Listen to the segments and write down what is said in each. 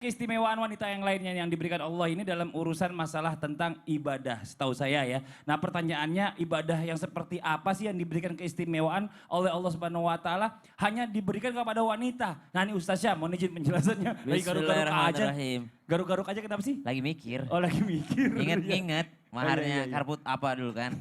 Keistimewaan wanita yang lainnya yang diberikan Allah ini dalam urusan masalah tentang ibadah, setahu saya ya. Nah pertanyaannya, ibadah yang seperti apa sih yang diberikan keistimewaan oleh Allah Subhanahu Wa Taala hanya diberikan kepada wanita? Nah ini Ustaz Syam, mohon izin penjelasannya. Lagi garuk-garuk aja. Bismillahirrahmanirrahim. Garuk-garuk aja kenapa sih? Lagi mikir. Oh lagi mikir. Ingat-ingat maharnya iya. karput apa dulu kan.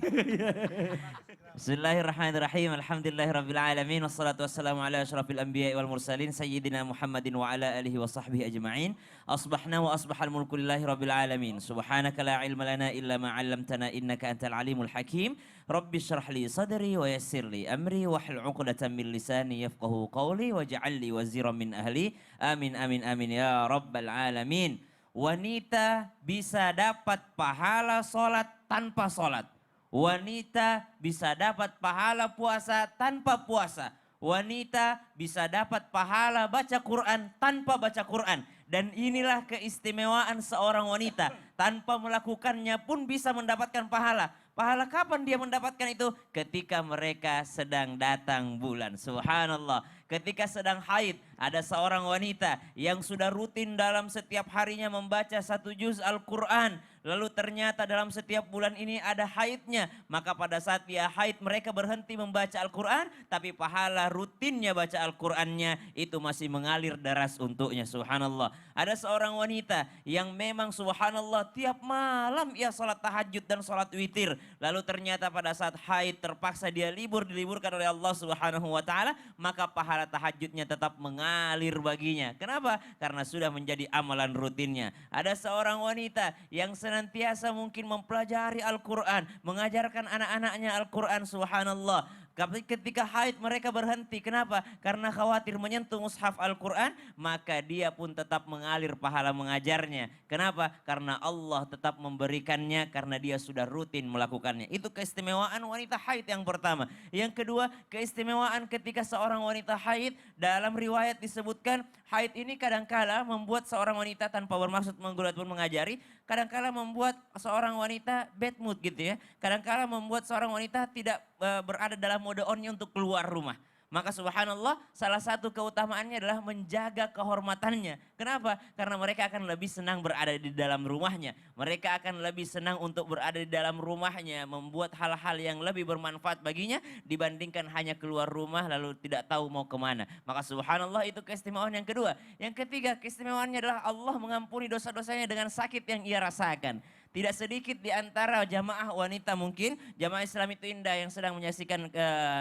Bismillahirrahmanirrahim. Alhamdulillahirrabbilalamin. Wassalatu wassalamu ala ashrafil anbiya wal mursalin. Sayyidina Muhammadin wa ala alihi wa sahbihi ajma'in. Asbahna wa asbahal mulku lillahi rabbil alamin. Subhanaka la ilma lana illa ma 'allamtana innaka antal alimul hakim. Rabbi shrah li sadri wa yassir li amri wahlul 'uqdatam min lisani yafqahu qawli waj'al li waziran min ahli. Amin amin amin ya rabbal alamin. Wanita bisa dapat pahala sholat tanpa sholat. Wanita bisa dapat pahala puasa tanpa puasa. Wanita bisa dapat pahala baca Quran tanpa baca Quran. Dan inilah keistimewaan seorang wanita. Tanpa melakukannya pun bisa mendapatkan pahala. Pahala kapan dia mendapatkan itu? Ketika mereka sedang datang bulan. Subhanallah. Ketika sedang haid, ada seorang wanita yang sudah rutin dalam setiap harinya membaca 1 juz Al-Quran. Lalu ternyata dalam setiap bulan ini ada haidnya. Maka pada saat dia haid mereka berhenti membaca Al-Quran. Tapi pahala rutinnya baca Al-Qurannya itu masih mengalir deras untuknya. Subhanallah. Ada seorang wanita yang memang subhanallah tiap malam ia sholat tahajud dan sholat witir. Lalu ternyata pada saat haid terpaksa dia diliburkan oleh Allah Subhanahu Wa Taala. Maka pahala tahajudnya tetap mengalir baginya. Kenapa? Karena sudah menjadi amalan rutinnya. Ada seorang wanita yang senantiasa mungkin mempelajari Al-Quran, mengajarkan anak-anaknya Al-Quran, subhanallah. Tapi ketika haid mereka berhenti. Kenapa? Karena khawatir menyentuh mushaf Al-Quran, maka dia pun tetap mengalir pahala mengajarnya. Kenapa? Karena Allah tetap memberikannya karena dia sudah rutin melakukannya. Itu keistimewaan wanita haid yang pertama. Yang kedua, keistimewaan ketika seorang wanita haid, dalam riwayat disebutkan haid ini kadangkala membuat seorang wanita tanpa bermaksud menggulat pun mengajari, kadangkala membuat seorang wanita bad mood gitu ya. Kadangkala membuat seorang wanita tidak berada dalam mode onnya untuk keluar rumah. Maka subhanallah salah satu keutamaannya adalah menjaga kehormatannya. Kenapa? Karena mereka akan lebih senang berada di dalam rumahnya. Mereka akan lebih senang untuk berada di dalam rumahnya. Membuat hal-hal yang lebih bermanfaat baginya dibandingkan hanya keluar rumah lalu tidak tahu mau kemana. Maka subhanallah itu keistimewaan yang kedua. Yang ketiga keistimewaannya adalah Allah mengampuni dosa-dosanya dengan sakit yang ia rasakan. Tidak sedikit di antara jamaah wanita mungkin, jamaah Islam itu indah yang sedang menyaksikan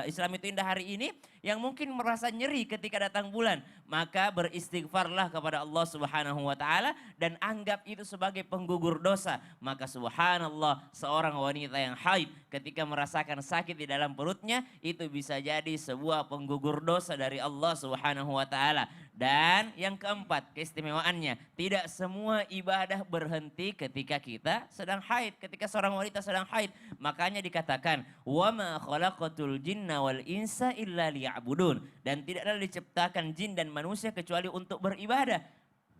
Islam itu indah hari ini, yang mungkin merasa nyeri ketika datang bulan. Maka beristighfarlah kepada Allah Subhanahu Wa Taala dan anggap itu sebagai penggugur dosa. Maka subhanallah seorang wanita yang haid ketika merasakan sakit di dalam perutnya, itu bisa jadi sebuah penggugur dosa dari Allah Subhanahu Wa Taala. Dan yang keempat keistimewaannya, tidak semua ibadah berhenti ketika kita sedang haid, ketika seorang wanita sedang haid. Makanya dikatakan, wa ma khalaqatul jinna wal insa illa liya'budun. Dan tidaklah diciptakan jin dan manusia kecuali untuk beribadah.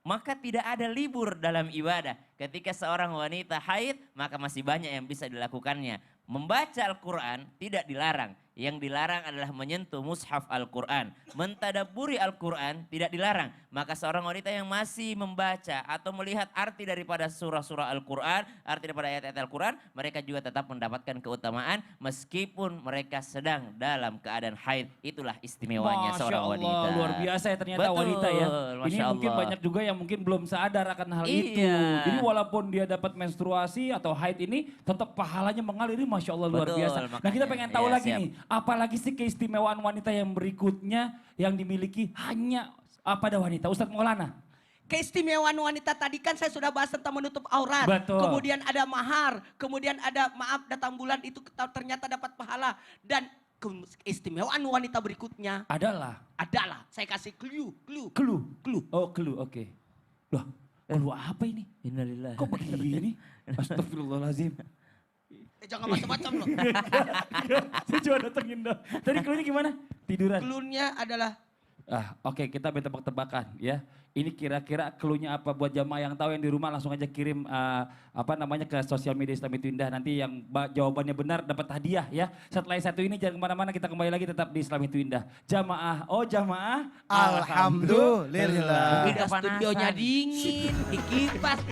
Maka tidak ada libur dalam ibadah. Ketika seorang wanita haid, maka masih banyak yang bisa dilakukannya. Membaca Al-Quran tidak dilarang. Yang dilarang adalah menyentuh mushaf Al-Quran. Mentadabburi Al-Quran tidak dilarang. Maka seorang wanita yang masih membaca atau melihat arti daripada surah-surah Al-Quran, arti daripada ayat-ayat Al-Quran, mereka juga tetap mendapatkan keutamaan meskipun mereka sedang dalam keadaan haid. Itulah istimewanya seorang wanita. Luar biasa ya ternyata. Betul, wanita ya. Ini mungkin banyak juga yang mungkin belum sadar akan hal itu. Jadi walaupun dia dapat menstruasi atau haid ini, tetap pahalanya mengalir. Masya Allah luar biasa. Makanya, nah kita pengen tahu lagi nih, apalagi sih keistimewaan wanita yang berikutnya yang dimiliki hanya pada wanita. Ustadz Maulana. Keistimewaan wanita tadi kan saya sudah bahas tentang menutup aurat. Betul. Kemudian ada mahar, kemudian ada maaf datang bulan itu ternyata dapat pahala. Dan keistimewaan wanita berikutnya adalah saya kasih clue. Oh clue, oke. Loh, clue apa ini? Innalillah. Kok begini? Astagfirullahaladzim. Jangan macam-macam loh. Saya cuma datengin dong. Tadi clue-nya gimana? Tiduran. Clue-nya adalah oke, kita main tebak-tebakan ya. Ini kira-kira clue-nya apa buat jamaah yang tahu yang di rumah langsung aja kirim ke sosial media Islam Itu Indah. Nanti yang jawabannya benar dapat hadiah ya. Setelah satu ini jangan kemana-mana, kita kembali lagi tetap di Islam Itu Indah. Jamaah, Alhamdulillah. Mungkin studionya dingin, dikipas.